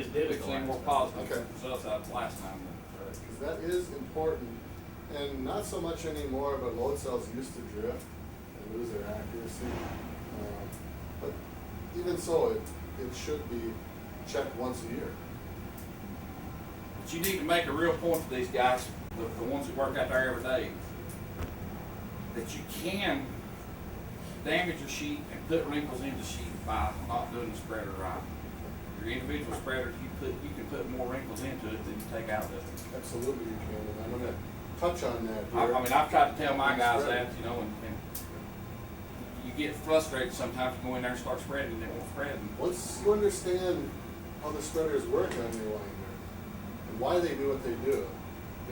just did it. We've seen more positive Okay. results out of the last time. Because that is important, and not so much anymore, but load cells used to drift and lose their accuracy. But even so, it should be checked once a year. But you need to make a real point to these guys, the ones that work out there every day, that you can damage your sheet and put wrinkles in the sheet by not doing the spreader right. Your individual spreader, you can put more wrinkles into it than you take out of it. Absolutely, you can, and I'm going to touch on that I here. mean, I've tried to tell my guys that, you know, and you get frustrated sometimes. You go in there and start spreading, and it won't spread. Once you understand how the spreaders work on your winder and why they do what they do,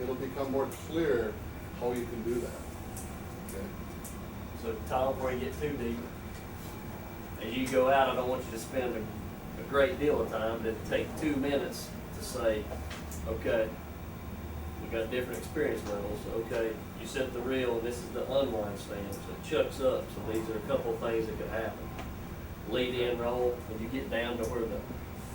it'll become more clear how you can do that. Okay? So Tom, before you get too deep, as you go out, I don't want you to spend a great deal of time, but take 2 minutes to say, okay, we got different experience levels. Okay, you set the reel, and this is the unwind stand, so it chucks up. So these are a couple of things that could happen. Lead in roll, when you get down to where the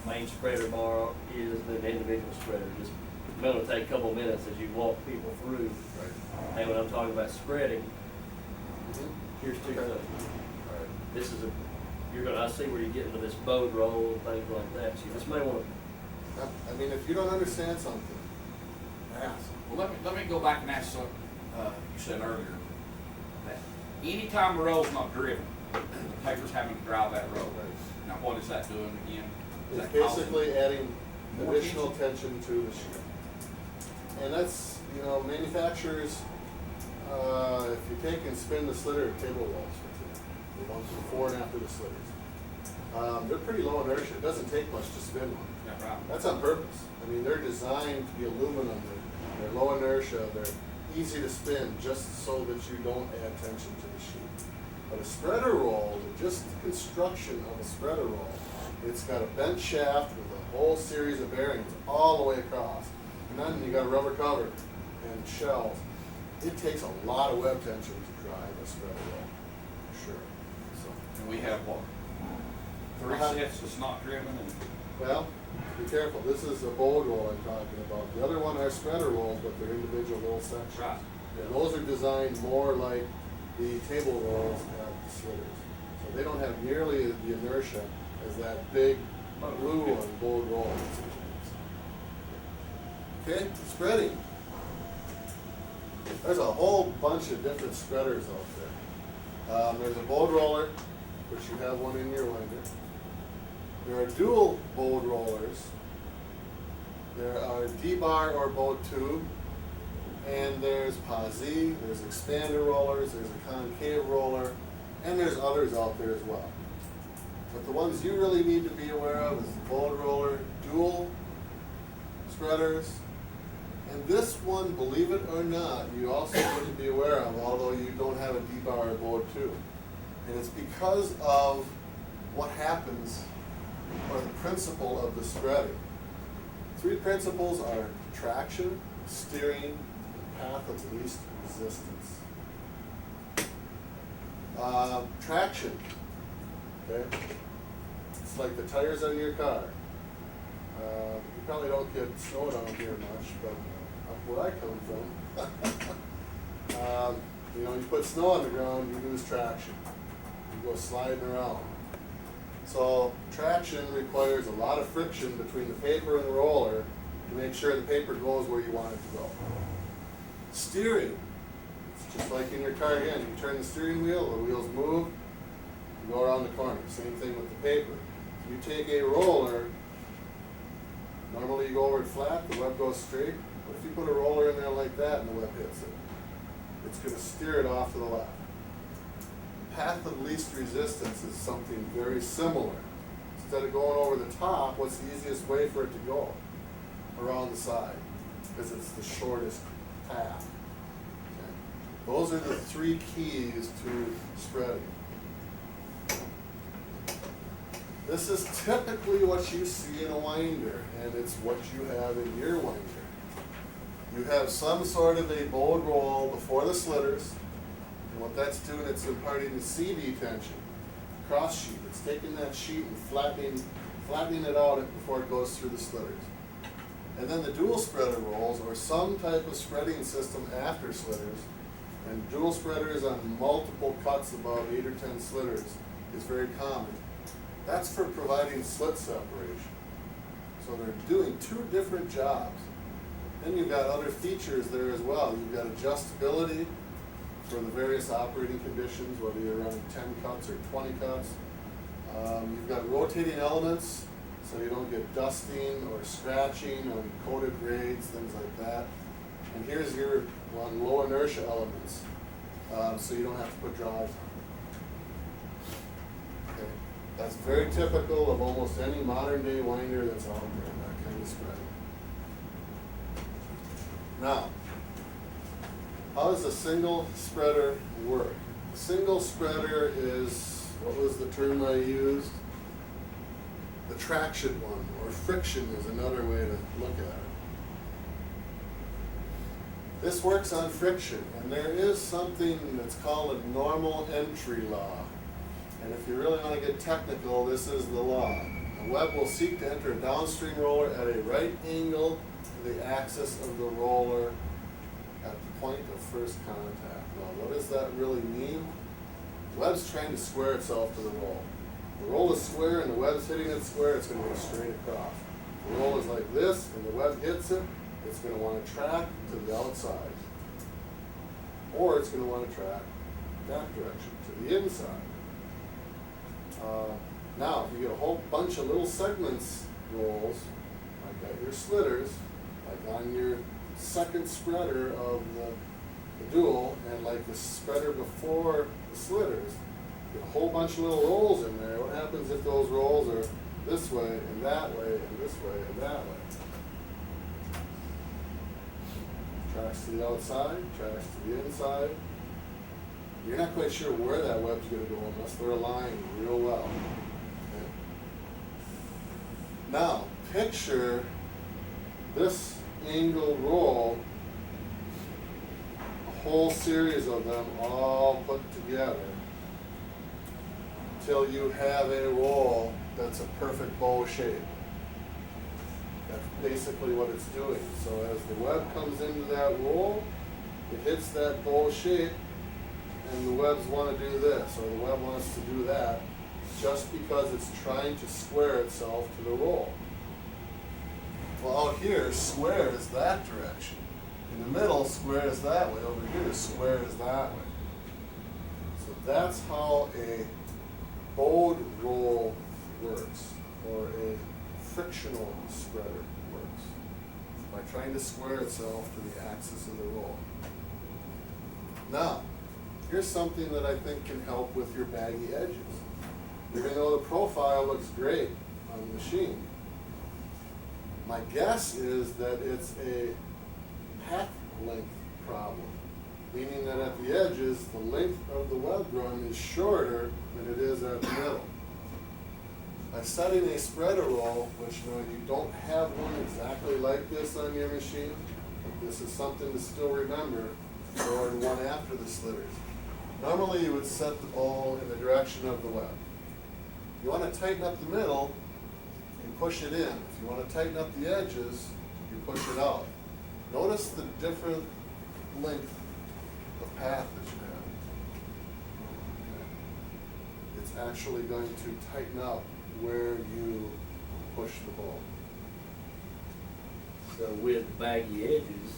main spreader bar is, the individual spreader. Just I'm going to take a couple of minutes as you walk people through. Right. And when I'm talking about spreading, Mm-hmm. here's two Okay. things. All right. This is I see where you get into this bowed roll and things like that. So you just may want to. I mean, if you don't understand something, ask. Well, let me go back and ask something you said earlier. That anytime a roll's not driven, the paper's having to drive that roll. Right. Now, what is that doing again? Is It's that causing basically adding more additional tension to the sheet. And that's, you know, manufacturers, if you take and spin the slitter table rolls, for example, the ones before and after the slitters, they're pretty low inertia. It doesn't take much to spin one. Yeah, right. That's on purpose. I mean, they're designed to be aluminum. They're low inertia. They're easy to spin just so that you don't add tension to the sheet. But a spreader roll, just the construction of a spreader roll, it's got a bent shaft with a whole series of bearings all the way across. And then you got a rubber cover and shells. It takes a lot of web tension to drive a spreader roll, for sure. So, And we have what? 3 sets that's not driven, and well, be careful. This is a bowed roll I'm talking about. The other one are spreader rolls, but they're individual little sections. right. Yeah, those are designed more like the table rolls have the slitters. So they don't have nearly the inertia as that big blue one, bowed roll. Okay, spreading. There's a whole bunch of different spreaders out there. There's a bowed roller, which you have one in your winder. There are dual bowed rollers. There are D-bar or bowed tube. And there's posi, there's expander rollers, there's a concave roller, and there's others out there as well. But the ones you really need to be aware of is the bowed roller, dual spreaders, and this one, believe it or not, you also need to be aware of, although you don't have a D-bar or bowed tube. And it's because of what happens, or the principle of the spreading. 3 principles are traction, steering, path of least resistance. Traction, okay? It's like the tires on your car. You probably don't get snow down here much, but up where I come from, you know, you put snow on the ground, you lose traction. You go sliding around. So traction requires a lot of friction between the paper and the roller to make sure the paper goes where you want it to go. Steering, it's just like in your car again. You turn the steering wheel, the wheels move, you go around the corner. Same thing with the paper. You take a roller, normally you go over it flat, the web goes straight. But if you put a roller in there like that and the web hits it, it's going to steer it off to the left. Path of least resistance is something very similar. Instead of going over the top, what's the easiest way for it to go? Around the side, because it's the shortest path. Okay. Those are the 3 keys to spreading. This is typically what you see in a winder, and it's what you have in your winder. You have some sort of a bowed roll before the slitters, and what that's doing, it's imparting the CD tension, cross sheet. It's taking that sheet and flattening flattening it out before it goes through the slitters. And then the dual spreader rolls, or some type of spreading system after slitters, and dual spreaders on multiple cuts above 8 or 10 slitters is very common. That's for providing slit separation. So they're doing two different jobs. Then you've got other features there as well. You've got adjustability for the various operating conditions, whether you're running 10 cuts or 20 cuts. You've got rotating elements, so you don't get dusting or scratching on coated grades, things like that. And here's your one, low inertia elements, so you don't have to put drives on. Okay. That's very typical of almost any modern day winder that's out there, that kind of spreading. Now, how does a single spreader work? A single spreader is, what was the term I used? The traction one, or friction is another way to look at it. This works on friction, and there is something that's called a normal entry law. And if you really want to get technical, this is the law. A web will seek to enter a downstream roller at a right angle to the axis of the roller at the point of first contact. Now, what does that really mean? The web's trying to square itself to the roll. The roll is square and the web's hitting it square, it's going to go straight across. The roll is like this and the web hits it, it's going to want to track to the outside. Or it's going to want to track that direction, to the inside. Now, if you get a whole bunch of little segments rolls, like at your slitters, like on your second spreader of the dual, and like the spreader before the slitters, get a whole bunch of little rolls in there. What happens if those rolls are this way and that way and this way and that way? Tracks to the outside, tracks to the inside. You're not quite sure where that web's going to go unless they're aligned real well. Okay. Now, picture this angle roll, a whole series of them all put together, until you have a roll that's a perfect bow shape. That's basically what it's doing. So as the web comes into that roll, it hits that bow shape, and the webs want to do this, or the web wants to do that, just because it's trying to square itself to the roll. Well, out here, square is that direction. In the middle, square is that way. Over here, square is that way. So that's how a bowed roll works, or a frictional spreader works, by trying to square itself to the axis of the roll. Now, here's something that I think can help with your baggy edges. Even though the profile looks great on the machine, my guess is that it's a path length problem, meaning that at the edges, the length of the web run is shorter than it is at the middle. By setting a spreader roll, which you don't have one exactly like this on your machine, but this is something to still remember, or one after the slitters. Normally you would set the bowl in the direction of the web. You want to tighten up the middle, you push it in. If you want to tighten up the edges, you push it out. Notice the different length of path that you have. Okay. It's actually going to tighten up where you push the bowl. So with baggy edges,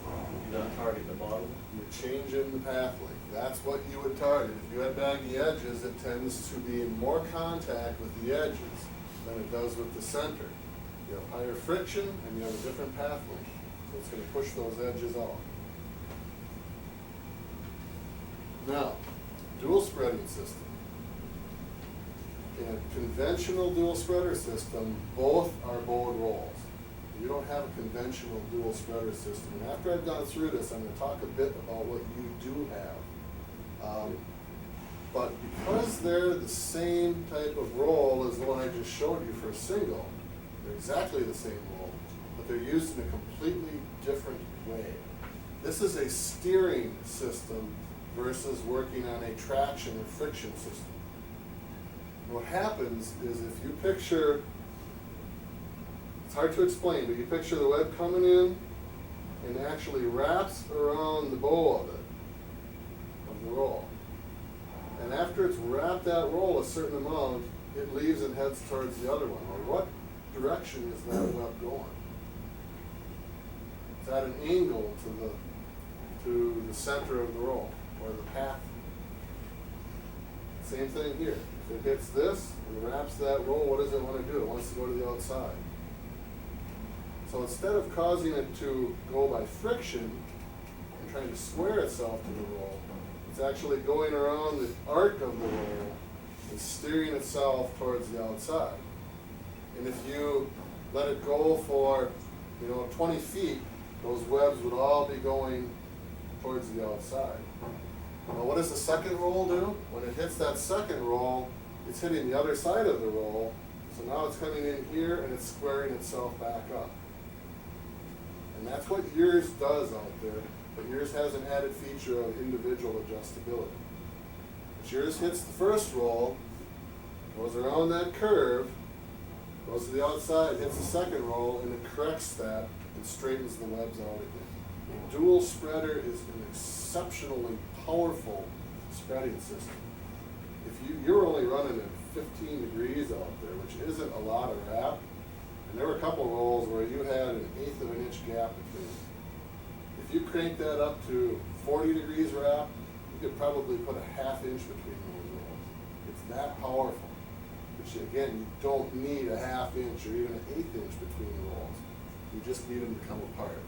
you not target the bottom. You're changing the path length. That's what you would target. If you have baggy edges, it tends to be in more contact with the edges than it does with the center. You have higher friction and you have a different path length. So it's going to push those edges out. Now, dual spreading system. In a conventional dual spreader system, both are bowed rolls. You don't have a conventional dual spreader system. And after I've gone through this, I'm going to talk a bit about what you do have. But because they're the same type of roll as the one I just showed you for a single, they're exactly the same roll, but they're used in a completely different way. This is a steering system versus working on a traction and friction system. What happens is if you picture, it's hard to explain, but you picture the web coming in and actually wraps around the bow of it, of the roll. And after it's wrapped that roll a certain amount, it leaves and heads towards the other one. Well, what direction is that web going? It's at an angle to the center of the roll, or the path. Same thing here. If it hits this and wraps that roll, what does it want to do? It wants to go to the outside. So instead of causing it to go by friction and trying to square itself to the roll, it's actually going around the arc of the roll and steering itself towards the outside. And if you let it go for, 20 feet, those webs would all be going towards the outside. Now what does the second roll do? When it hits that second roll, it's hitting the other side of the roll, so now it's coming in here and it's squaring itself back up. And that's what yours does out there, but yours has an added feature of individual adjustability. But yours hits the first roll, goes around that curve, goes to the outside, hits the second roll, and it corrects that and straightens the webs out again. A dual spreader is an exceptionally powerful spreading system. If you're only running at 15 degrees out there, which isn't a lot of wrap, and there were a couple rolls where you had an 1/8 of an inch gap between them. If you crank that up to 40 degrees wrap, you could probably put a 1/2 inch between those rolls. It's that powerful. Which again, you don't need a 1/2 inch or even an 1/8 inch between the rolls. You just need them to come apart.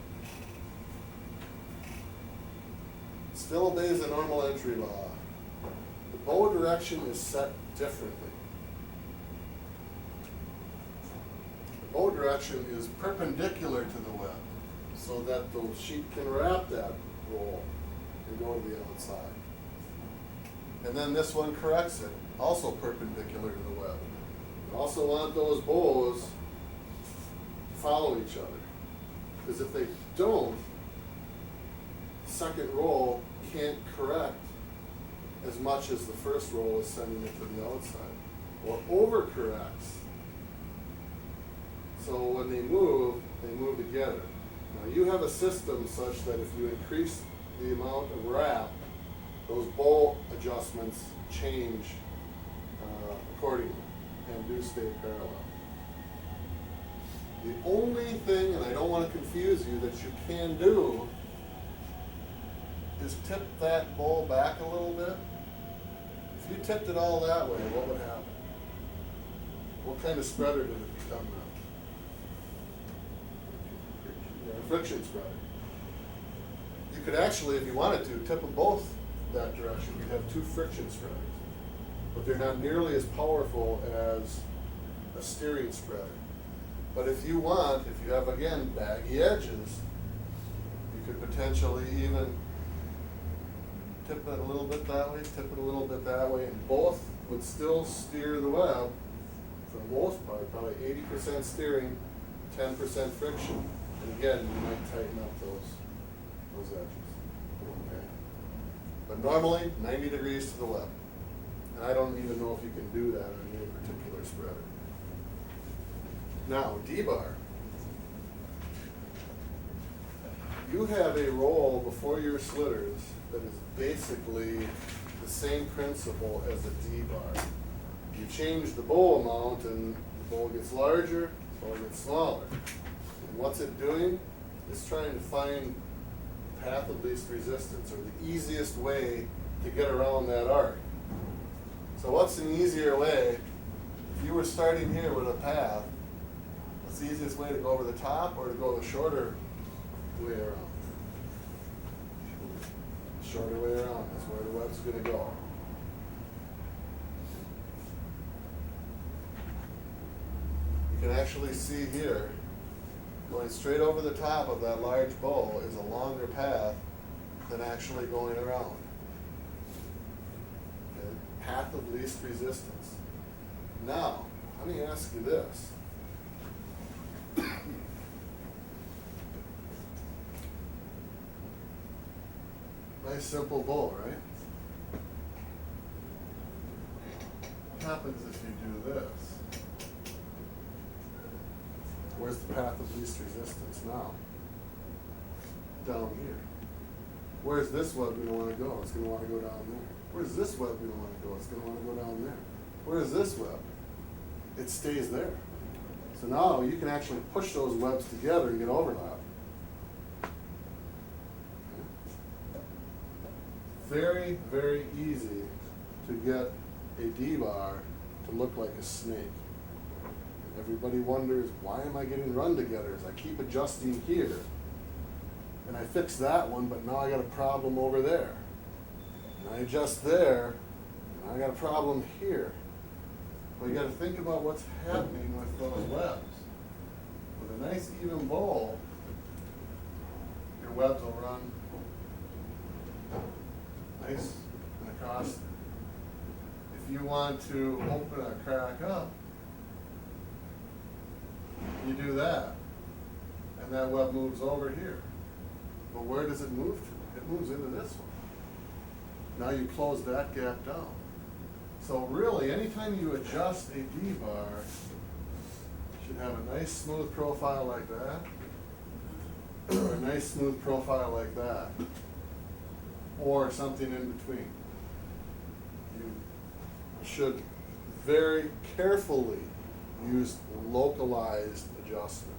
Still obeys the normal entry law. The bow direction is set differently. The bow direction is perpendicular to the web, so that the sheet can wrap that roll and go to the outside. And then this one corrects it, also perpendicular to the web. You also want those bows to follow each other, because if they don't, the second roll can't correct as much as the first roll is sending it to the outside, or overcorrects. So when they move together. Now you have a system such that if you increase the amount of wrap, those bowl adjustments change accordingly and do stay parallel. The only thing, and I don't want to confuse you, that you can do is tip that bowl back a little bit. If you tipped it all that way, what would happen? What kind of spreader did it become now? A friction spreader. You could actually, if you wanted to, tip them both that direction. You'd have two friction spreaders. But they're not nearly as powerful as a steering spreader. But if you want, if you have, again, baggy edges, you could potentially even tip it a little bit that way, tip it a little bit that way, and both would still steer the web, for the most part, probably 80% steering, 10% friction. And again, you might tighten up those edges. Okay. But normally, 90 degrees to the web. And I don't even know if you can do that on any particular spreader. Now, D-bar. You have a roll before your slitters that is basically the same principle as a D-bar. You change the bow amount and the bow gets larger, the bow gets smaller. And what's it doing? It's trying to find the path of least resistance, or the easiest way to get around that arc. So what's an easier way? If you were starting here with a path, what's the easiest way to go over the top or to go the shorter way around? Shorter way around, that's where the web's going to go. You can actually see here, going straight over the top of that large bow is a longer path than actually going around. Okay? Path of least resistance. Now, let me ask you this. Nice simple bow, right? happens if you do this? Where's the path of least resistance now? Down here. Where's this web going to want to go? It's going to want to go down there. Where's this web going to want to go? It's going to want to go down there. Where's this web? It stays there. So now you can actually push those webs together and get overlap. Very, very easy to get a D-bar to look like a snake. Everybody wonders, why am I getting run together? As I keep adjusting here, and I fix that one, but now I got a problem over there. And I adjust there, and I got a problem here. Well, you got to think about what's happening with those webs. With a nice even bowl, your webs will run nice and across. If you want to open a crack up, you do that, and that web moves over here. But where does it move to? It moves into this one. Now you close that gap down. So really, anytime you adjust a D-bar, you should have a nice smooth profile like that, or a nice smooth profile like that, or something in between. You should very carefully use localized adjustment,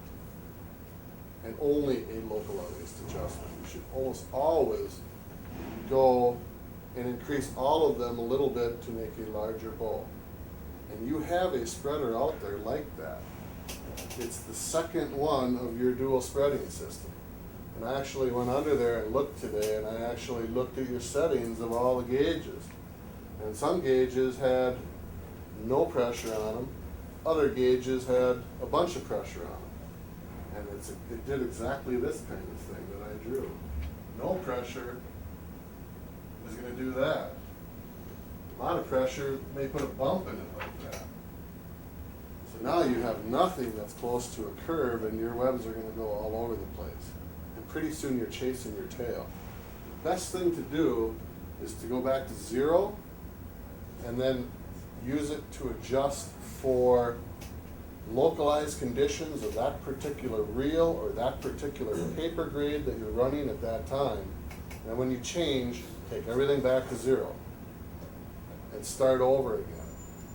and only a localized adjustment. You should almost always go and increase all of them a little bit to make a larger bowl. And you have a spreader out there like that. It's the second one of your dual spreading system. And I actually went under there and looked today, and I actually looked at your settings of all the gauges. And some gauges had no pressure on them. Other gauges had a bunch of pressure on them. And it did exactly this kind of thing that I drew. No pressure is going to do that. A lot of pressure may put a bump in it like that. So now you have nothing that's close to a curve, and your webs are going to go all over the place. And pretty soon you're chasing your tail. The best thing to do is to go back to 0 and then use it to adjust for localized conditions of that particular reel or that particular paper grade that you're running at that time. And when you change, take everything back to 0 and start over again.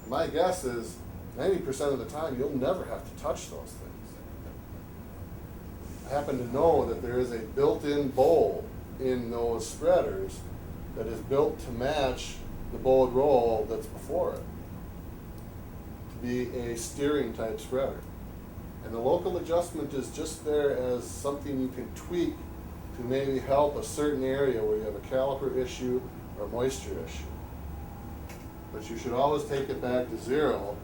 My guess is 90% of the time you'll never have to touch those things. I happen to know that there is a built-in bowl in those spreaders that is built to match the bowed roll that's before it, to be a steering type spreader. And the local adjustment is just there as something you can tweak to maybe help a certain area where you have a caliper issue or a moisture issue. But you should always take it back to 0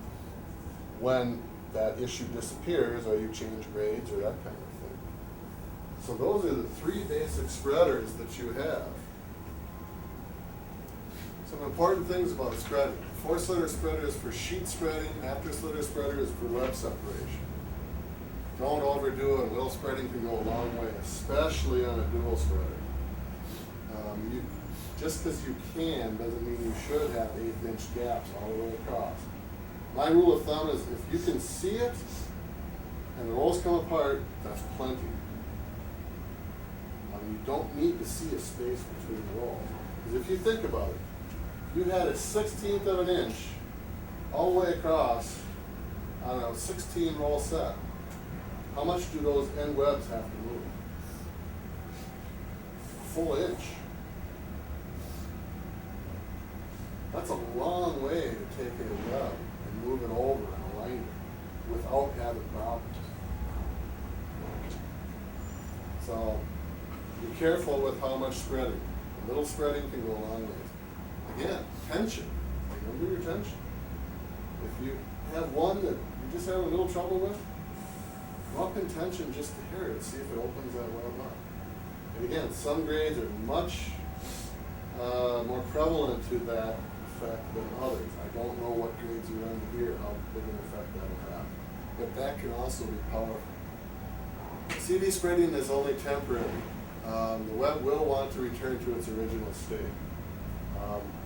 when that issue disappears or you change grades or that kind of thing. So those are the 3 basic spreaders that you have. Some important things about spreading. 4-slitter spreader is for sheet spreading, after-slitter spreader is for web separation. Don't overdo it. Wheel spreading can go a long way, especially on a dual spreader. Just because you can doesn't mean you should have 1/8-inch gaps all the way across. My rule of thumb is if you can see it and the rolls come apart, that's plenty. You don't need to see a space between the rolls. Because if you think about it, if you had a 1/16 of an inch all the way across on a 16 roll set, how much do those end webs have to move? A full inch. That's a long way to take a web and move it over and align it without having problems. So be careful with how much spreading. A little spreading can go a long way. Again, tension. Remember your tension. If you have one that you just have a little trouble with, go up in tension just to hear it, see if it opens that web up. And again, some grades are much more prevalent to that effect than others. I don't know what grades you run here, how big an effect that will have. But that can also be powerful. CD spreading is only temporary. The web will want to return to its original state.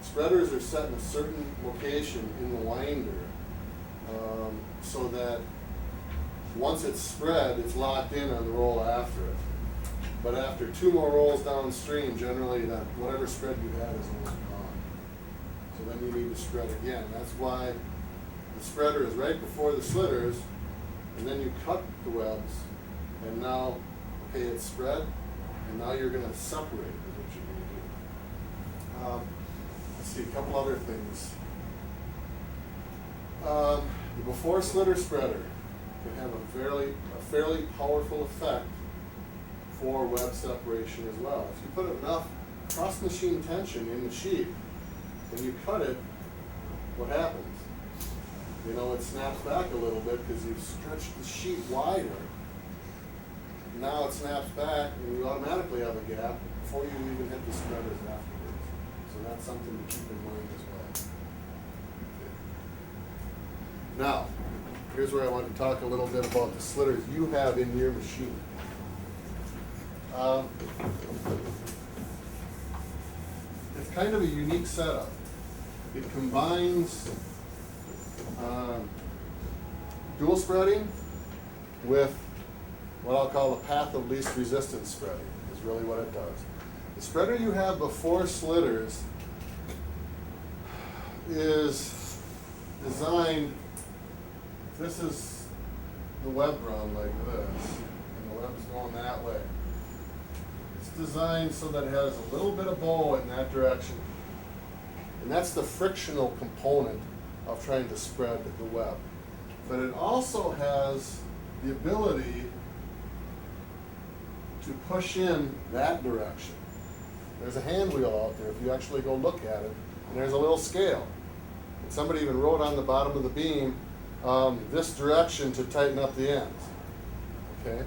Spreaders are set in a certain location in the winder so that once it's spread, it's locked in on the roll after it. But after 2 more rolls downstream, generally that whatever spread you had is almost gone. So then you need to spread again. That's why the spreader is right before the slitters, and then you cut the webs, and now, okay, it's spread, and now you're going to separate it is what you're going to do. Let's see, a couple other things. The before slitter spreader can have a fairly powerful effect for web separation as well. If you put enough cross-machine tension in the sheet, when you cut it, what happens? You know, it snaps back a little bit because you've stretched the sheet wider. Now it snaps back and you automatically have a gap before you even hit the spreaders afterwards. So that's something to keep in mind as well. Okay. Now, here's where I want to talk a little bit about the slitters you have in your machine. It's kind of a unique setup. It combines dual spreading with what I'll call the path of least resistance spreading, is really what it does. The spreader you have before slitters is designed, this is the web run like this, and the web's going that way. It's designed so that it has a little bit of bow in that direction. And that's the frictional component of trying to spread the web. But it also has the ability to push in that direction. There's a hand wheel out there if you actually go look at it, and there's a little scale. And somebody even wrote on the bottom of the beam this direction to tighten up the ends. Okay?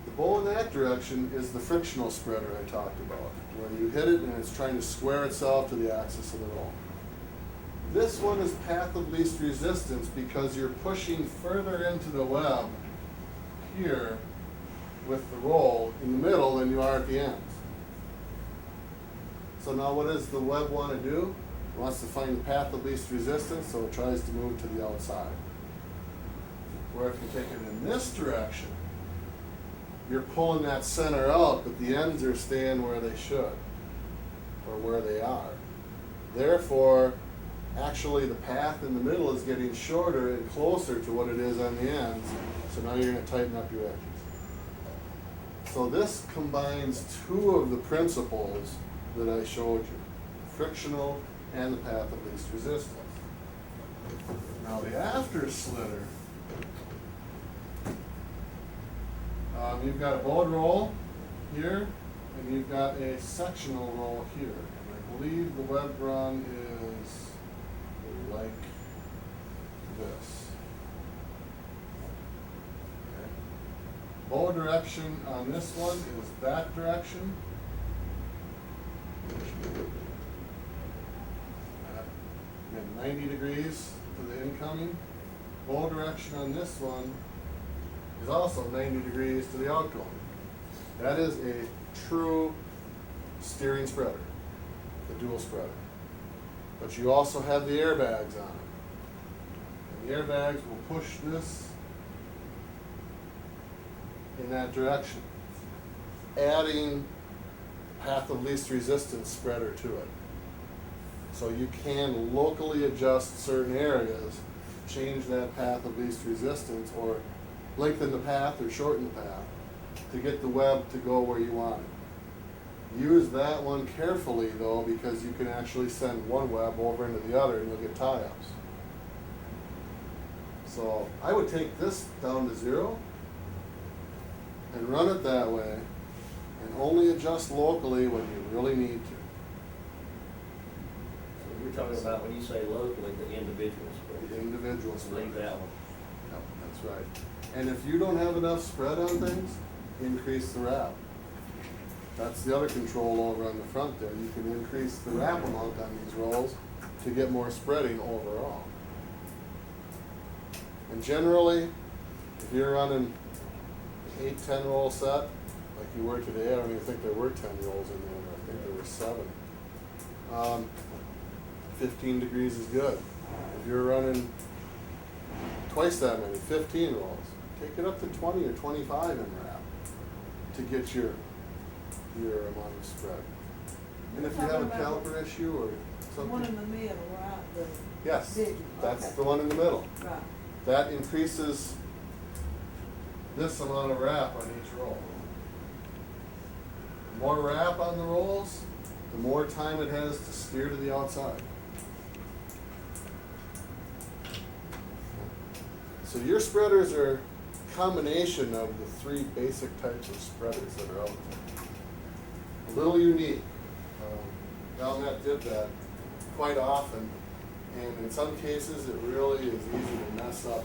The bow in that direction is the frictional spreader I talked about, where you hit it and it's trying to square itself to the axis of the roll. This one is path of least resistance because you're pushing further into the web here with the roll in the middle than you are at the ends. So now what does the web want to do? It wants to find the path of least resistance, so it tries to move to the outside. Where if you take it in this direction, you're pulling that center out, but the ends are staying where they should, or where they are. Therefore, actually the path in the middle is getting shorter and closer to what it is on the ends, so now you're going to tighten up your edges. So this combines 2 of the principles that I showed you, frictional and the path of least resistance. Now the after slitter, you've got a bowed roll here, and you've got a sectional roll here. And I believe the web run is like this. Okay. Bow direction on this one is that direction. Again, 90 degrees to the incoming. Bow direction on this one is also 90 degrees to the outgoing. That is a true steering spreader, the dual spreader. But you also have the airbags on it. And the airbags will push this in that direction, adding path of least resistance spreader to it. So you can locally adjust certain areas, change that path of least resistance, or lengthen the path or shorten the path to get the web to go where you want it. Use that one carefully though, because you can actually send one web over into the other and you'll get tie-ups. So I would take this down to 0 and run it that way, and only adjust locally when you really need to. So you're talking about when you say locally, the individuals. The individuals. Leave that one. Yep, that's right. And if you don't have enough spread on things, increase the wrap. That's the other control over on the front there. You can increase the wrap amount on these rolls to get more spreading overall. And generally, if you're running an 8-10 roll set, like you were today, I don't even think there were 10 rolls in there, I think there were 7. 15 degrees is good. If you're running twice that many, 15 rolls, take it up to 20 or 25 in wrap to get your amount of spread. And if you have a caliper issue or The one in something, the middle, right, the yes, big one, that's okay. the one in the middle. Right. That increases this amount of wrap on each roll. The more wrap on the rolls, the more time it has to steer to the outside. So your spreaders are a combination of the three basic types of spreaders that are out there. A little unique. Valmet did that quite often, and in some cases it really is easy to mess up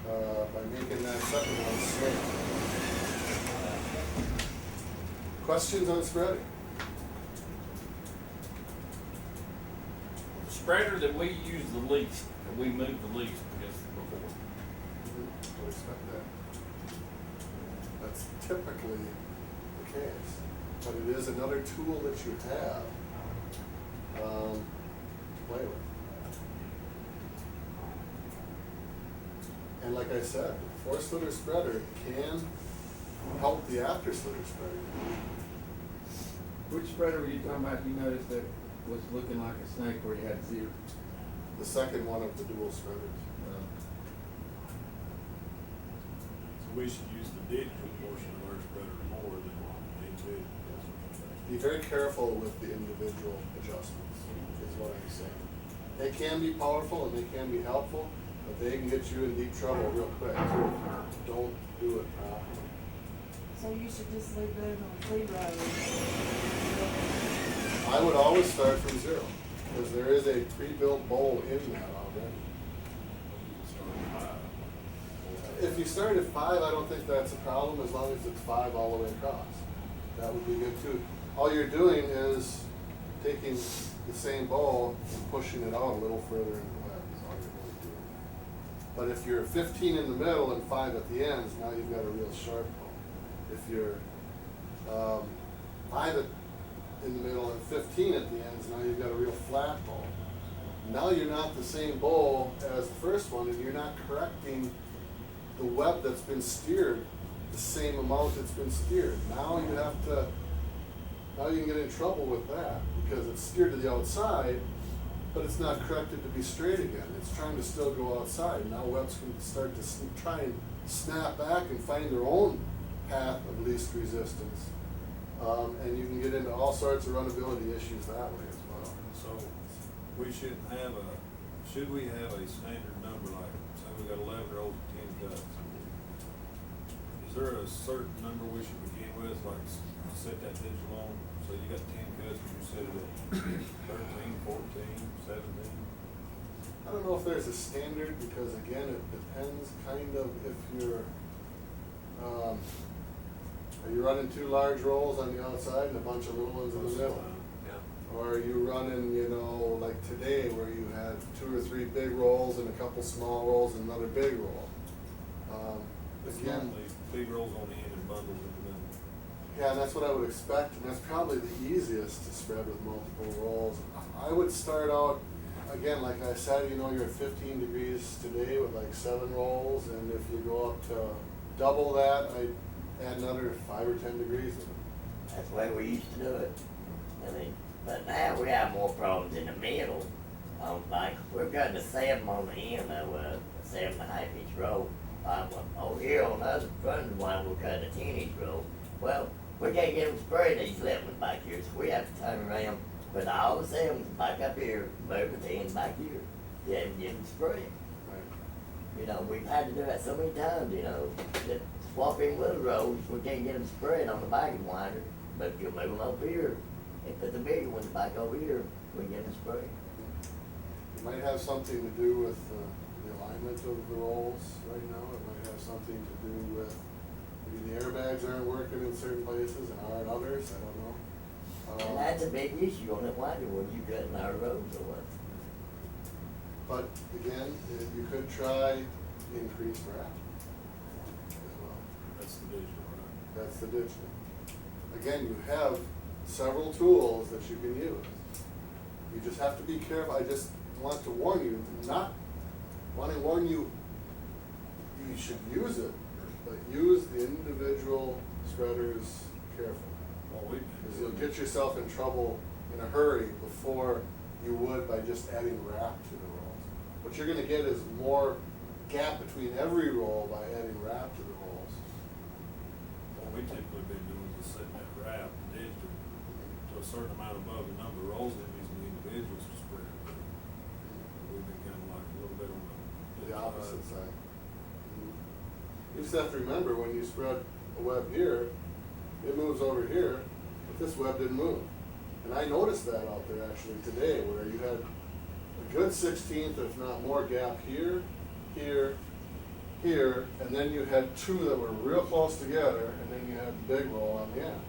by making that second one snake. Questions on spreading? The spreader that we use the least, and we move the least, is before. I would expect that. That's typically the case, but it is another tool that you have to play with. And like I said, the 4-slitter spreader can help the after-slitter spreader. Which spreader were you talking about you noticed that was looking like a snake where you had zero? The second one of the dual spreaders. So we should use the digital portion of our spreader more than the individual. Be very careful with the individual adjustments, is what I'm saying. They can be powerful and they can be helpful, but they can get you in deep trouble real quick too if you don't do it properly. So you should just leave those on zero. I would always start from zero, because there is a pre-built bowl in that already. If you start at 5, I don't think that's a problem, as long as it's 5 all the way across. That would be good too. All you're doing is taking the same bowl and pushing it out a little further in the web, is all you're really doing. But if you're 15 in the middle and 5 at the ends, now you've got a real sharp bowl. If you're 5 in the middle and 15 at the ends, now you've got a real flat bowl. Now you're not the same bowl as the first one, and you're not correcting the web that's been steered the same amount it's been steered. Now you can get in trouble with that, because it's steered to the outside, but it's not corrected to be straight again. It's trying to still go outside. Now webs can start to try and snap back and find their own path of least resistance. And you can get into all sorts of runnability issues that way as well. So should we have a standard number, like, say we got 11 rolls and 10 cuts? Is there a certain number we should begin with, like set that digital on, so you got 10 cuts, and you set it at 13, 14, 17? I don't know if there's a standard, because again, it depends kind of if you're, are you running 2 large rolls on the outside and a bunch of little ones in the middle? Yeah. Or are you running, like today, where you had 2 or 3 big rolls and a couple small rolls and another big roll? It's Again, normally big rolls on the end and bundles in the middle. yeah, that's what I would expect, and that's probably the easiest to spread with multiple rolls. I would start out, again, like I said, you're at 15 degrees today with like 7 rolls, and if you go up to double that, I'd add another 5 or 10 degrees. That's the way we used to do it. I mean, but now we have more problems in the middle. Like, we've got the 7 on the end of a 7.5 inch roll. Over here on the other front one, we're cutting a 10 inch roll. Well, we can't get them sprayed, these little ones back here, so we have to turn around, put all the 7s back up here, move the 10 back here. Yeah, and get them sprayed. We've had to do that so many times, that swap in little rolls, we can't get them sprayed on the bagging winder, but if you move them up here and put the bigger ones back over here, we can get them sprayed. It might have something to do with the alignment of the rolls right now. It might have something to do with maybe the airbags aren't working in certain places and are in others. I don't know. And that's a big issue on that winder when you cutting our roads or what. But again, you could try increased wrap as well. That's the digital, right? That's the digital. Again, you have several tools that you can use. You just have to be careful. I just want to warn you, you should use it, but use the individual spreaders carefully. Well, we, Because you'll get yourself in trouble in a hurry before you would by just adding wrap to the rolls. What you're gonna get is more gap between every roll by adding wrap to the rolls. what we typically been doing is setting that wrap, the edge to a certain amount above the number of rolls that using the individuals to spread it. We've been kind of like a little bit on The opposite side. You just have to remember, when you spread a web here, it moves over here, but this web didn't move. And I noticed that out there actually today, where you had a good 1/16, if not more, gap here, here, here, and then you had two that were real close together, and then you had the big roll on the end.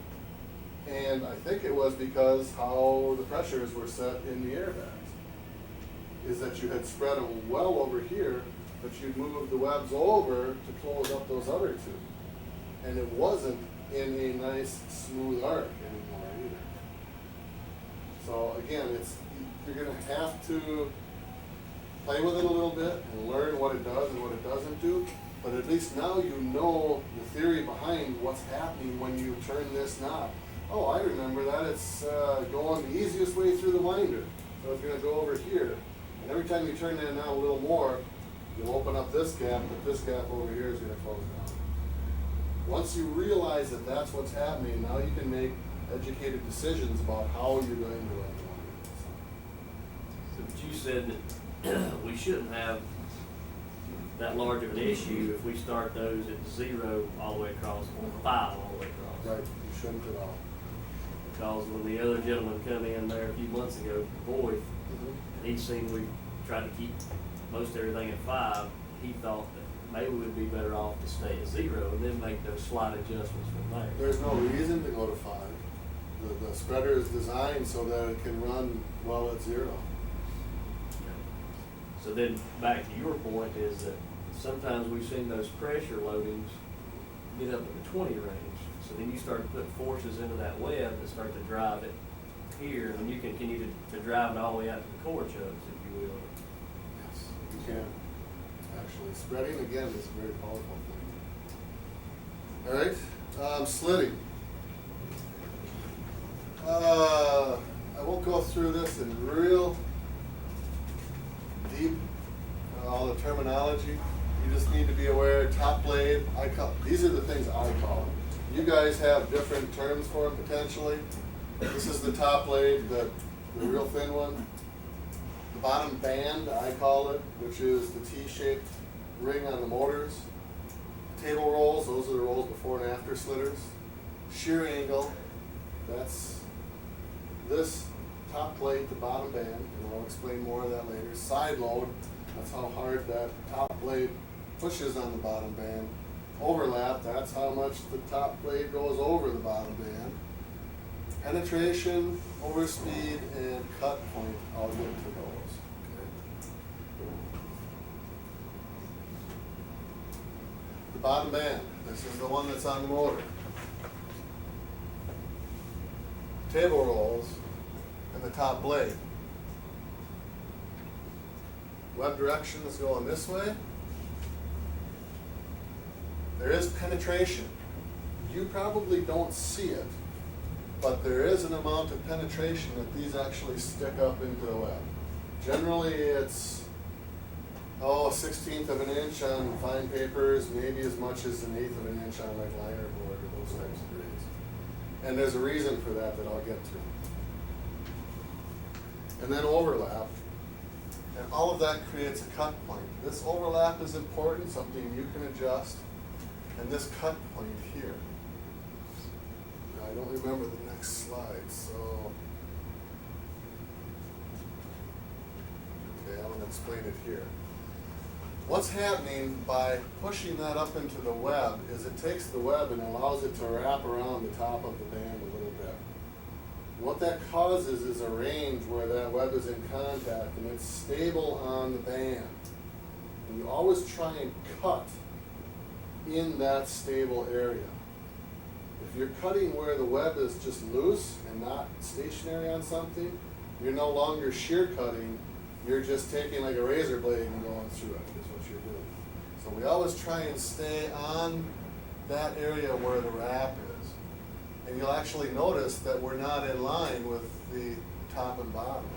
And I think it was because how the pressures were set in the airbags, is that you had spread them well over here, but you'd moved the webs over to close up those other two. And it wasn't in a nice smooth arc anymore either. So again, you're gonna have to play with it a little bit and learn what it does and what it doesn't do, but at least now you know the theory behind what's happening when you turn this knob. Oh, I remember that, it's going the easiest way through the winder. So it's gonna go over here, and every time you turn that knob a little more, you'll open up this gap, but this gap over here is gonna close down. Once you realize that that's what's happening, now you can make educated decisions about how you're going to run the winder. So, but you said that we shouldn't have that large of an issue if we start those at 0 all the way across, or 5 all the way across. Right, you shouldn't at all. Because when the other gentleman come in there a few months ago from Voith, and he'd seen we tried to keep most everything at 5, he thought that maybe we'd be better off to stay at 0 and then make those slight adjustments from there. There's no reason to go to 5. The spreader is designed so that it can run well at 0. So then, back to your point, is that sometimes we've seen those pressure loadings get up to the 20 range. So then you start to put forces into that web that start to drive it here, and you can continue to drive it all the way out to the core chugs, if you will. Yes, you can. Actually, spreading again is a very powerful thing. All right, slitting. I won't go through this in real deep, all the terminology. You just need to be aware, top blade, these are the things I call them. You guys have different terms for them potentially. This is the top blade, the real thin one. The bottom band, I call it, which is the T-shaped ring on the motors. Table rolls, those are the rolls before and after slitters. Shear angle, that's this top plate to bottom band, and I'll explain more of that later. Side load, that's how hard that top blade pushes on the bottom band. Overlap, that's how much the top blade goes over the bottom band. Penetration, overspeed, and cut point, I'll get to those. Okay. The bottom band, this is the one that's on the motor. Table rolls, and the top blade. Web direction is going this way. There is penetration. You probably don't see it, but there is an amount of penetration that these actually stick up into the web. Generally it's, a 1/16 of an inch on fine papers, maybe as much as an 1/8 of an inch on like liner board or those types of grades. And there's a reason for that I'll get to. And then overlap. And all of that creates a cut point. This overlap is important, something you can adjust. And this cut point here. Now, I don't remember the next slide, so. Okay, I'm going to explain it here. What's happening by pushing that up into the web is it takes the web and allows it to wrap around the top of the band a little bit. What that causes is a range where that web is in contact and it's stable on the band. And you always try and cut in that stable area. If you're cutting where the web is just loose and not stationary on something, You're no longer shear cutting, you're just taking like a razor blade and going through it, is what you're doing. So we always try and stay on that area where the wrap is. And you'll actually notice that we're not in line with the top and bottoms.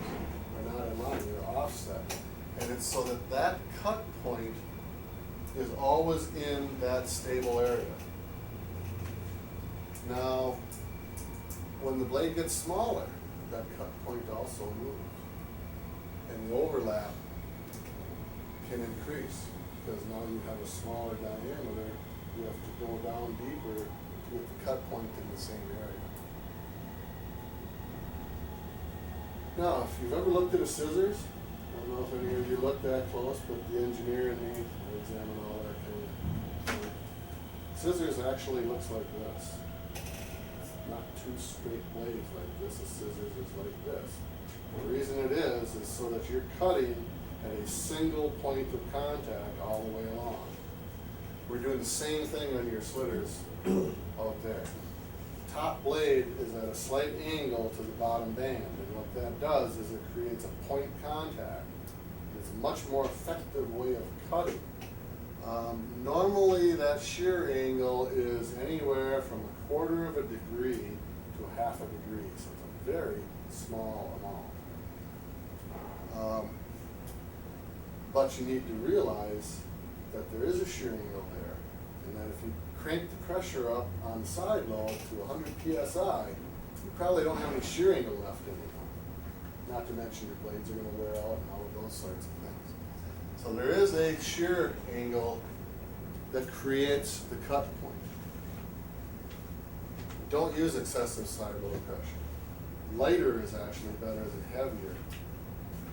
We're not in line, we're offset. And it's so that that cut point is always in that stable area. Now, when the blade gets smaller, that cut point also moves. And the overlap can increase, because now you have a smaller diameter, you have to go down deeper to get the cut point in the same area. Now, if you've ever looked at a scissors, I don't know if any of you looked that close, but the engineer and me examine all that kind of thing. Scissors actually looks like this. It's not two straight blades like this. A scissors is like this. The reason it is so that you're cutting at a single point of contact all the way along. We're doing the same thing on your slitters out there. Top blade is at a slight angle to the bottom band, and what that does is it creates a point contact. It's a much more effective way of cutting. Normally that shear angle is anywhere from 1/4 of a degree to 1/2 a degree, so it's a very small amount. But you need to realize that there is a shear angle there, and that if you crank the pressure up on the side load to 100 psi, you probably don't have any shear angle left anymore. Not to mention your blades are going to wear out and all of those sorts of things. So there is a shear angle that creates the cut point. Don't use excessive side load pressure. Lighter is actually better than heavier,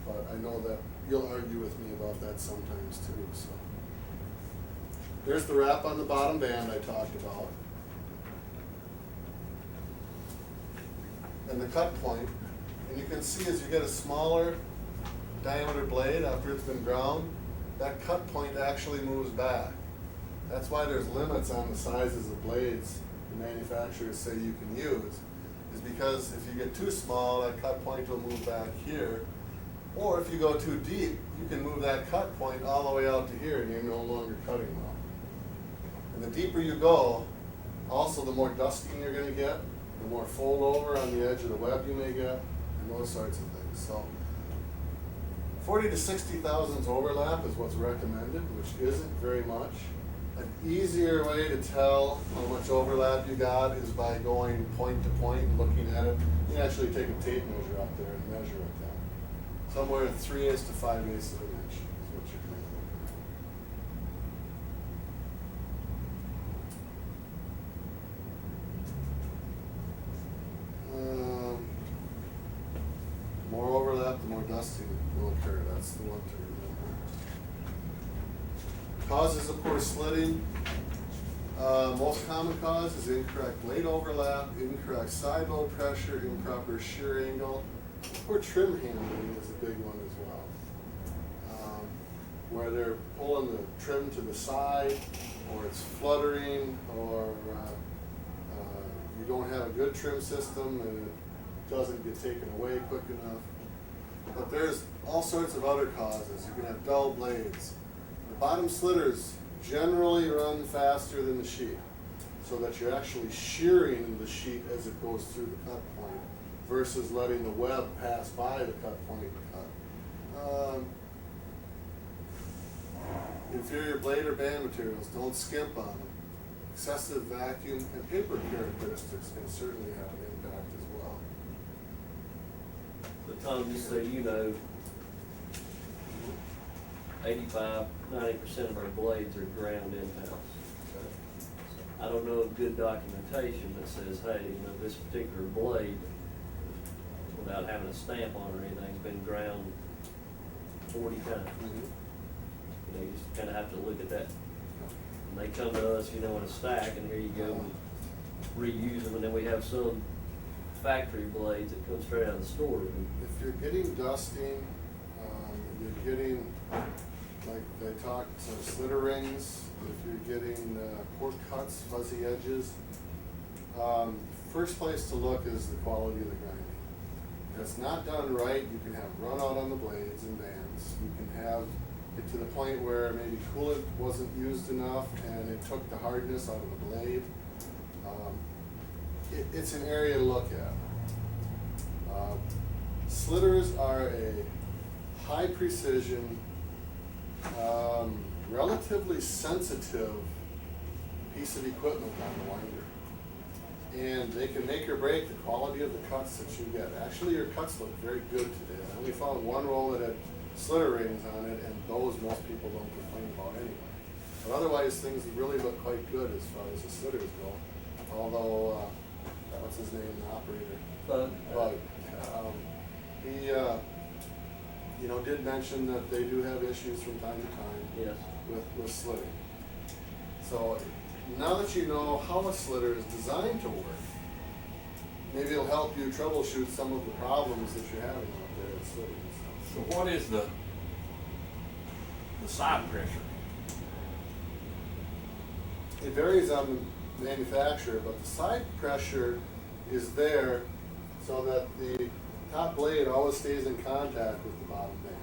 but I know that you'll argue with me about that sometimes too. So there's the wrap on the bottom band I talked about. And the cut point. And you can see as you get a smaller diameter blade after it's been ground, that cut point actually moves back. That's why there's limits on the sizes of blades the manufacturers say you can use, is because if you get too small, that cut point will move back here. Or if you go too deep, you can move that cut point all the way out to here and you're no longer cutting well. And the deeper you go, also the more dusting you're going to get, the more fold over on the edge of the web you may get, and those sorts of things. So 40 to 60 thousandths overlap is what's recommended, which isn't very much. An easier way to tell how much overlap you got is by going point to point and looking at it. You can actually take a tape measure up there and measure it down. Somewhere 3/8 to 5/8 of an inch is what you're going to look at. More overlap, the more dusting will occur. That's the one to remember. Causes of poor slitting. Most common cause is incorrect blade overlap, incorrect side load pressure, improper shear angle. Poor trim handling is a big one as well. Where they're pulling the trim to the side, or it's fluttering, or you don't have a good trim system and it doesn't get taken away quick enough. But there's all sorts of other causes. You can have dull blades. The bottom slitters generally run faster than the sheet, so that you're actually shearing the sheet as it goes through the cut point versus letting the web pass by the cut point and cut. Inferior blade or band materials, don't skimp on them. Excessive vacuum and paper characteristics can certainly have an impact as well. So Tom, just so you know, 85–90% of our blades are ground in-house. I don't know of good documentation that says, hey, this particular blade, without having a stamp on it or anything, has been ground 40 times. You just kind of have to look at that. And they come to us, in a stack, and here you go, we reuse them, and then we have some factory blades that come straight out of the store. If you're getting dusting, you're getting, like they talked, slitter rings, if you're getting poor cuts, fuzzy edges, first place to look is the quality of the grinding. it's not done right, you can have run out on the blades and bands. You can have it to the point where maybe coolant wasn't used enough and it took the hardness out of the blade. It's an area to look at. Slitters are a high precision, relatively sensitive piece of equipment on the winder. And they can make or break the quality of the cuts that you get. Actually, your cuts look very good today. I only found one roll that had slitter rings on it, and those most people don't complain about anyway. But otherwise, things really look quite good as far as the slitters go. Although, what's his name, the operator? Bug. He, did mention that they do have issues from time to time. Yes. With slitting. So now that you know how a slitter is designed to work, maybe it'll help you troubleshoot some of the problems that you're having out there at slitting. So what is the side pressure? It varies on the manufacturer, but the side pressure is there so that the top blade always stays in contact with the bottom band.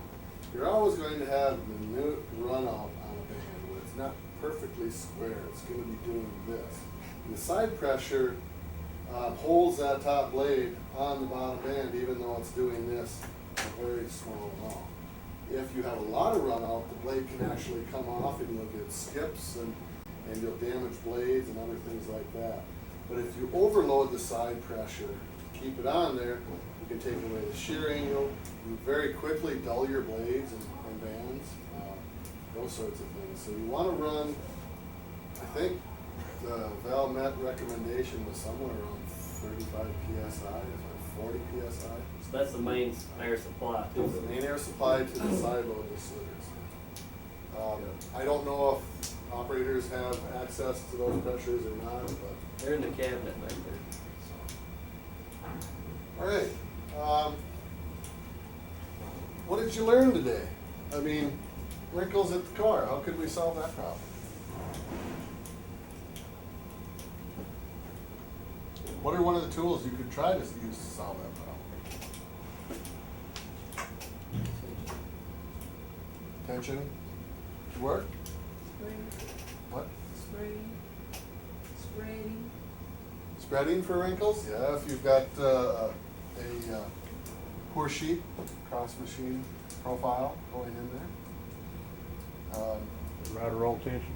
You're always going to have minute run out on a band where it's not perfectly square. It's going to be doing this. And the side pressure holds that top blade on the bottom band even though it's doing this a very small amount. If you have a lot of run out, the blade can actually come off and you'll get skips and you'll damage blades and other things like that. But if you overload the side pressure to keep it on there, you can take away the shear angle, you very quickly dull your blades and bands, those sorts of things. So you want to run, I think the Valmet recommendation was somewhere around 35 PSI, 40 PSI. So that's the main air supply. It's the main air supply to the side load of the slitters. I don't know if operators have access to those pressures or not, but. They're in the cabinet back there. All right. What did you learn today? I mean, wrinkles at the car. How could we solve that problem? What are one of the tools you could try to use to solve that problem? Tension. Work? What? Spreading. Spreading for wrinkles? Yeah, if you've got a pour sheet, cross machine profile going in there. Rider roll tension.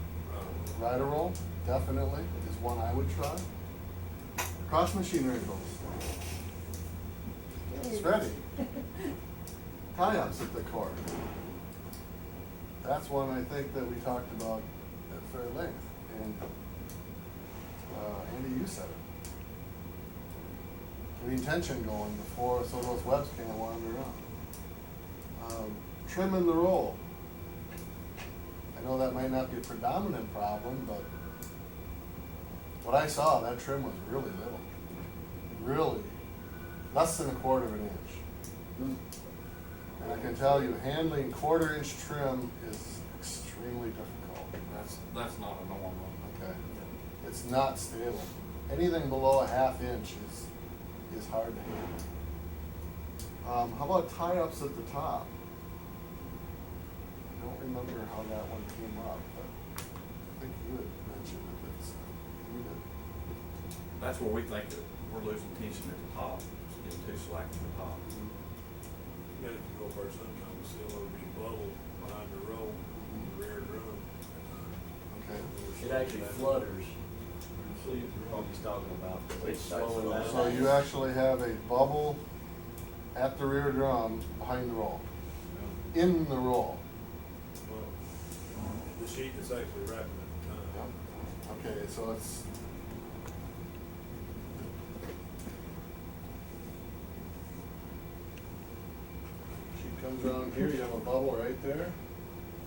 Rider roll, definitely, is one I would try. Cross machine wrinkles. Spreading. Tie-ups at the core. That's one I think that we talked about at fair length. And Andy, you said it. Getting tension going before, so those webs can't wander around. Trimming the roll. I know that might not be a predominant problem, but what I saw, that trim was really little. Really, less than 1/4 inch. And I can tell you, handling 1/4 inch trim is extremely difficult. That's not a normal. Okay, it's not stable. Anything below a 1/2 inch is hard to handle. How about tie-ups at the top? I don't remember how that one came up, but I think you had mentioned that it's needed. That's where we think that we're losing tension at the top, it's getting too slack at the top. You got to go first sometimes, still will be bubble behind the roll, the rear drum. Okay. It actually flutters. See what he's talking about. It's slowing down. So you actually have a bubble at the rear drum behind the roll, in the roll. Well, the sheet is actually wrapping at the time. Okay, so it's. Sheet comes around here, you have a bubble right there.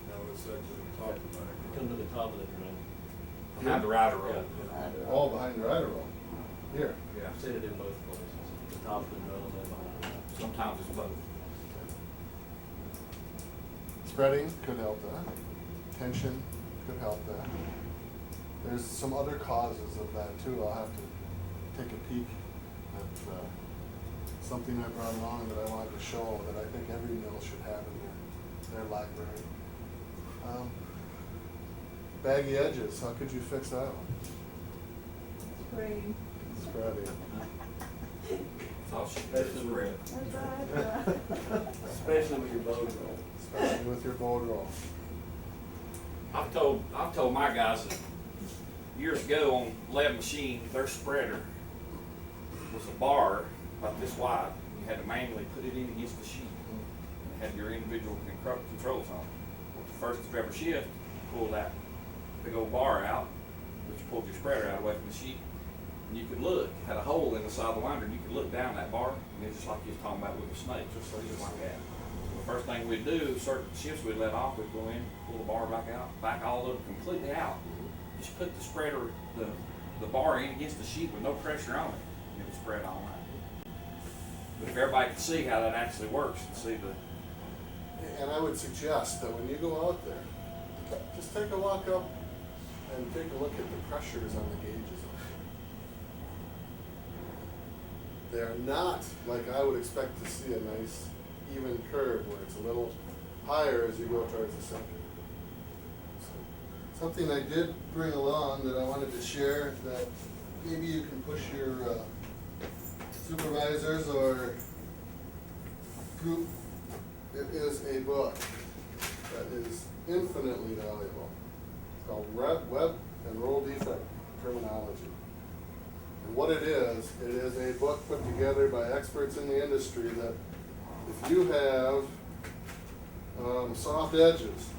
Now it's actually the top of the back. Come to the top of the drum. Behind the rider roll. Yeah. All behind the rider roll. Here. Yeah, I've seen it in both places. The top of the drum and behind the drum. sometimes it's both. Spreading could help that. Tension could help that. There's some other causes of that too. I'll have to take a peek at something I brought along that I wanted to show that I think every mill should have in their library. Baggy edges, how could you fix that one? Spring. Spreading. That's all she does is Especially spread. with, That's right. especially with your bow roll. Especially with your bow roll. I've told my guys that years ago on lead machine, their spreader was a bar about this wide. You had to manually put it in against the sheet. And it had your individual controls on it. Well, the first of every shift, pull that big old bar out, which pulled your spreader out away from the sheet. And you could look, had a hole in the side of the winder, and you could look down that bar, and it's just like you was talking about with the snake, just so just like that. So the first thing we'd do, certain shifts we'd let off, we'd go in, pull the bar back out, back all of it completely out. Just put the spreader, the bar in against the sheet with no pressure on it, and it would spread all night. But if everybody could see how that actually works and see the, And I would suggest that when you go out there, just take a walk up and take a look at the pressures on the gauges. They are not like I would expect to see a nice even curve where it's a little higher as you go towards the center. So, something I did bring along that I wanted to share that maybe you can push your supervisors or group. It is a book that is infinitely valuable. It's called Web and Roll Defect Terminology. And what it is a book put together by experts in the industry that if you have soft edges,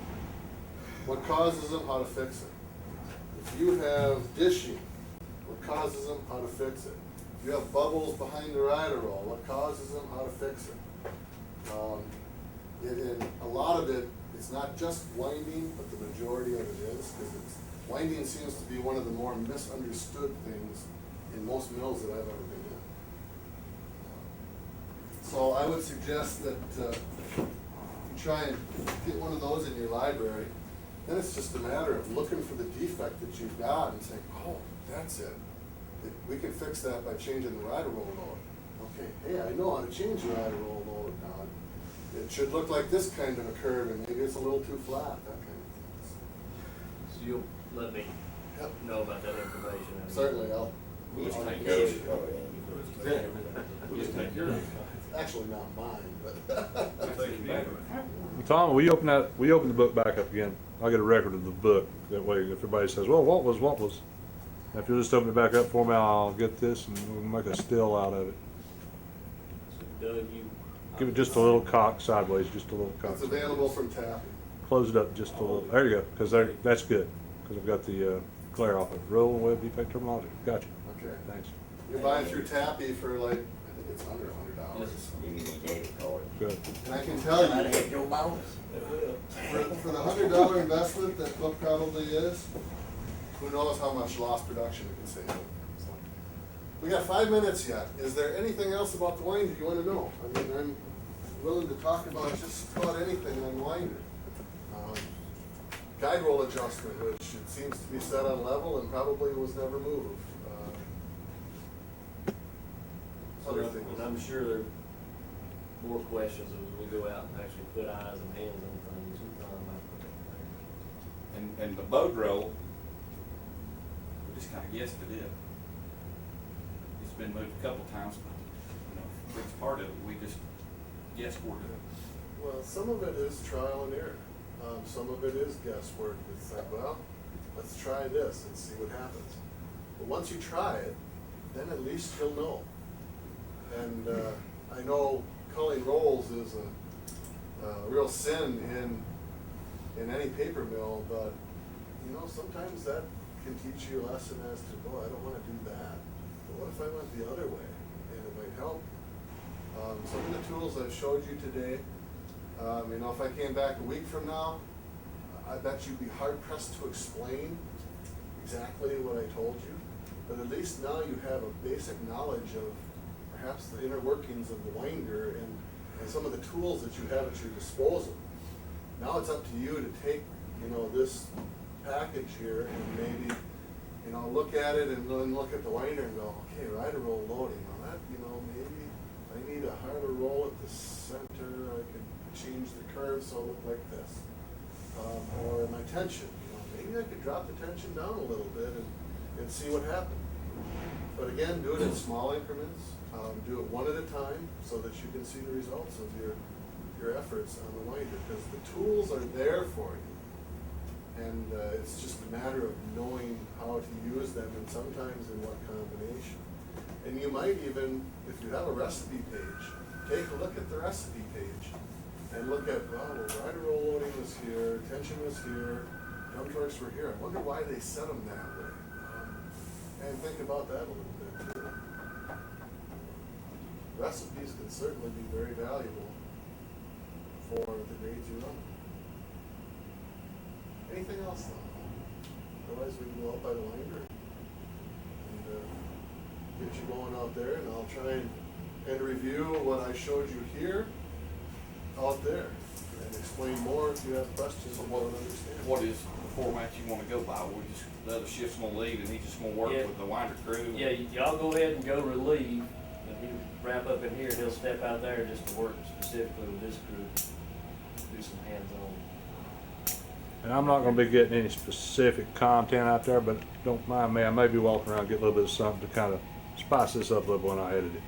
what causes them, how to fix it. If you have dishing, what causes them, how to fix it. If you have bubbles behind the rider roll, what causes them, how to fix it. And a lot of it, it's not just winding, but the majority of it is, because winding seems to be one of the more misunderstood things in most mills that I've ever been in. So I would suggest that you try and get one of those in your library. Then it's just a matter of looking for the defect that you've got and saying, oh, that's it. We can fix that by changing the rider roll load. Okay, hey, I know how to change the rider roll load now. It should look like this kind of a curve, and maybe it's a little too flat, that kind of thing. So you'll let me Yep. know about that information. Certainly, I'll. we'll just take You care of should it. go in. We'll just take care of it. It's actually not mine, but. Take it back. Tom, we open the book back up again. I'll get a record of the book. That way, if everybody says, well, what was? If you'll just open it back up for me, I'll get this and we'll make a still out of it. So Doug, you. Give it just a little cock sideways, just a little cock. It's available from Tappy. Close it up just a little. There you go, because that's good. Because I've got the glare off it. Roll and web defect terminology. Gotcha. Okay. Thanks. You're buying through Tappy for like, I think it's under $100. You can get David card. Good. And I can tell Might you, have your bonus. for the $100 investment that book probably is, who knows how much lost production it can save. So, we got 5 minutes yet. Is there anything else about the winder you want to know? I mean, I'm willing to talk about just about anything on winder. Guide roll adjustment, which it seems to be set on level and probably was never moved. Other things. And I'm sure there are more questions as we go out and actually put eyes and hands on things. And the bow drill, we just kind of guessed at it. It's been moved a couple times, but, you know, for each part of it, we just guessed where to. Well, some of it is trial and error. Some of it is guesswork. It's like, well, let's try this and see what happens. But once you try it, then at least you'll know. And I know culling rolls is a real sin in any paper mill, but you know, sometimes that can teach you a lesson as to, oh, I don't want to do that. But what if I went the other way? And it might help. Some of the tools I've showed you today, you know, if I came back a week from now, I bet you'd be hard pressed to explain exactly what I told you. But at least now you have a basic knowledge of perhaps the inner workings of the winder and some of the tools that you have at your disposal. Now it's up to you to take, you know, this package here and maybe, you know, look at it and then look at the winder and go, okay, rider roll loading. Well, that, you know, maybe I need a harder roll at the center, I could change the curve so it looked like this. Or my tension, maybe I could drop the tension down a little bit and see what happened. But again, do it in small increments, do it one at a time so that you can see the results of your efforts on the winder, because the tools are there for you. And it's just a matter of knowing how to use them and sometimes in what combination. And you might even, if you have a recipe page, take a look at the recipe page and look at, well, rider roll loading was here, tension was here, drum torques were here. I wonder why they set them that way. And think about that a little bit too. Recipes can certainly be very valuable for the grades you run. Anything else though? Otherwise we can go out by the winder and get you going out there, and I'll try and review what I showed you here out there and explain more if you have questions So and don't understand. what is the format you wanna go by? We just, the other shift's gonna leave and he's just gonna work Yeah. with the winder crew? Yeah, y'all go ahead and go relieve, and he wrap up in here, and he'll step out there just to work specifically with this crew, do some hands-on. And I'm not gonna be getting any specific content out there, but don't mind me, I may be walking around, get a little bit of something to kind of spice this up a little when I edit it.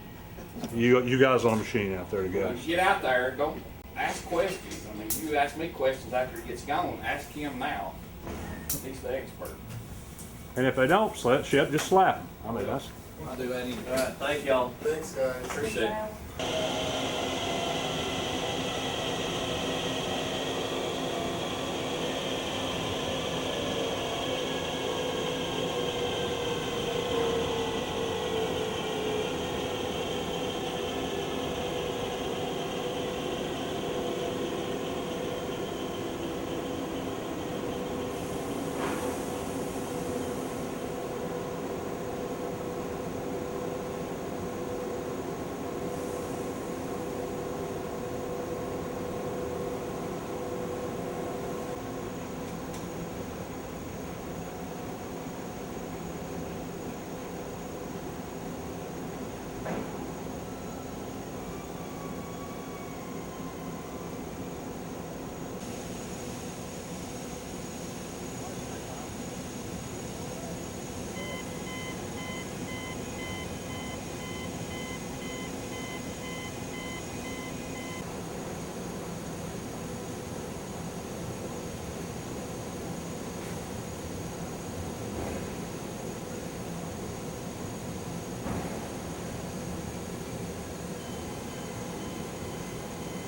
You guys on the machine out there When together. you get out there, don't ask questions. I mean, you ask me questions after it gets going, ask him now. He's the expert. And if they don't ship, just slap them. I mean, that's, I'll do that All right, thank y'all. Thanks, guys. Appreciate it.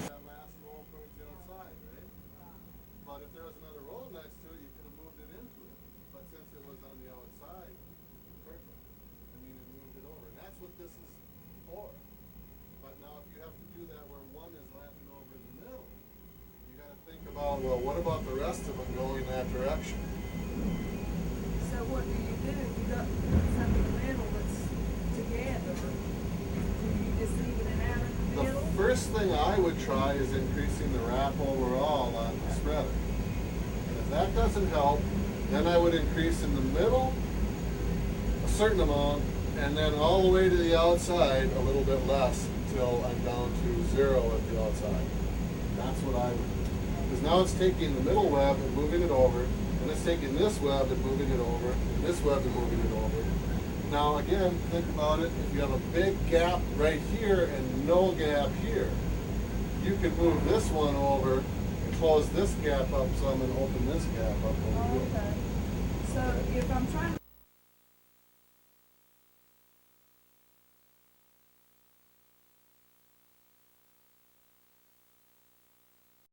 That last roll towards the outside, right? But if there was another roll next to it, you could have moved it into it. But since it was on the outside, perfect. I mean, it moved it over, and that's what this is for. But now if you have to do that where one is lapping over in the middle, you gotta think about, well, what about the rest of them going that direction? So what do? You got something in the middle that's together. Do you just leave it out in the The middle? first thing I would try is increasing the wrap overall on the spreader. And if that doesn't help, then I would increase in the middle a certain amount, and then all the way to the outside a little bit less until I'm down to 0 at the outside. That's what I would do. Because now it's taking the middle web and moving it over, and it's taking this web and moving it over, and this web and moving it over. Now again, think about it, if you have a big gap right here and no gap here, you could move this one over and close this gap up some and open this gap up over here. Okay. So if I'm trying to